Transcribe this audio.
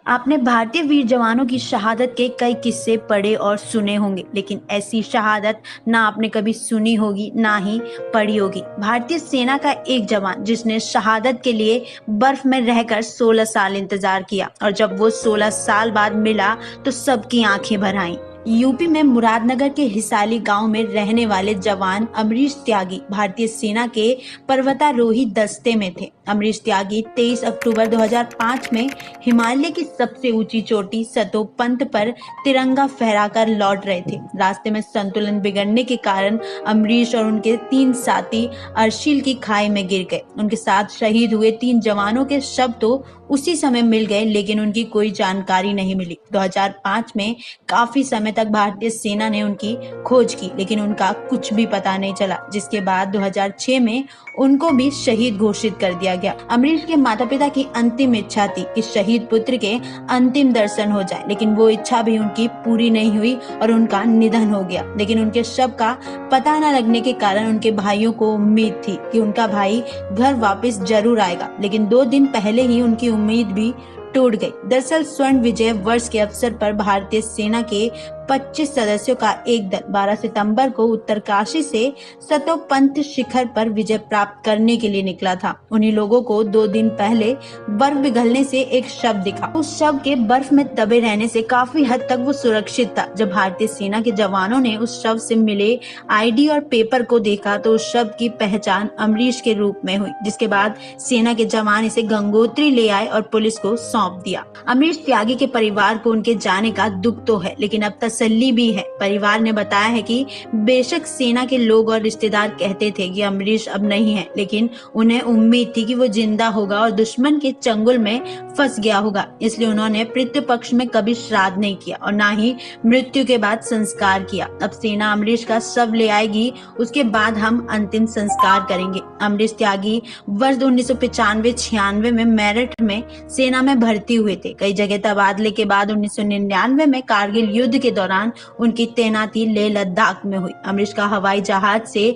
आपने भारतीय वीर जवानों की शहादत के कई किस्से पढ़े और सुने होंगे, लेकिन ऐसी शहादत ना आपने कभी सुनी होगी ना ही पढ़ी होगी। भारतीय सेना का एक जवान जिसने शहादत के लिए बर्फ में रहकर 16 साल इंतजार किया और जब वो 16 साल बाद मिला तो सबकी आंखें भर आईं। यूपी में मुरादनगर के हिसाली गांव में रहने वाले जवान अमरीश त्यागी भारतीय सेना के पर्वतारोही दस्ते में थे। अमरीश त्यागी 23 अक्टूबर 2005 में हिमालय की सबसे ऊंची चोटी सतोपंत पर तिरंगा फहराकर लौट रहे थे। रास्ते में संतुलन बिगड़ने के कारण अमरीश और उनके 3 साथी अर्शिल की खाई में गिर गए। उनके साथ शहीद हुए 3 जवानों के शव तो उसी समय मिल गए, लेकिन उनकी कोई जानकारी नहीं मिली। 2005 में काफी समय तक भारतीय सेना ने उनकी खोज की, लेकिन उनका कुछ भी पता नहीं चला, जिसके बाद 2006 में उनको भी शहीद घोषित कर दिया गया। अमरीश के माता पिता की अंतिम इच्छा थी कि शहीद पुत्र के अंतिम दर्शन हो जाए, लेकिन वो इच्छा भी उनकी पूरी नहीं हुई और उनका निधन हो गया। लेकिन उनके शव का पता न लगने के कारण उनके भाइयों को उम्मीद थी कि उनका भाई घर वापस जरूर आएगा, लेकिन 2 दिन पहले ही उनकी उम्मीद भी टूट गई। दरअसल स्वर्ण विजय वर्ष के अवसर पर भारतीय सेना के 25 सदस्यों का एक दल 12 सितंबर को उत्तरकाशी से सतोपंत शिखर पर विजय प्राप्त करने के लिए निकला था। उन्हीं लोगों को 2 दिन पहले बर्फ पिघलने से एक शव दिखा। उस शव के बर्फ में दबे रहने से काफी हद तक वो सुरक्षित था। जब भारतीय सेना के जवानों ने उस शव से मिले आईडी और पेपर को देखा तो उस शव की पहचान अमरीश के रूप में हुई, जिसके बाद सेना के जवान इसे गंगोत्री ले आए और पुलिस को सौंप दिया। अमरीश त्यागी के परिवार को उनके जाने का दुख तो है, लेकिन अब तसल्ली भी है। परिवार ने बताया है कि बेशक सेना के लोग और रिश्तेदार कहते थे कि अमरीश अब नहीं है, लेकिन उन्हें उम्मीद थी कि वो जिंदा होगा और दुश्मन के चंगुल में फंस गया होगा। इसलिए उन्होंने पितृपक्ष में कभी श्राद्ध नहीं किया और ना ही मृत्यु के बाद संस्कार किया। अब सेना अमरीश का शव ले आएगी, उसके बाद हम अंतिम संस्कार करेंगे। अमरीश त्यागी वर्ष 1995-96 में मेरठ में सेना में भर्ती हुए थे। कई जगह तबादले के बाद 1999 में कारगिल युद्ध के दौरान उनकी तैनाती लेह लद्दाख में हुई। अमरीश का हवाई जहाज से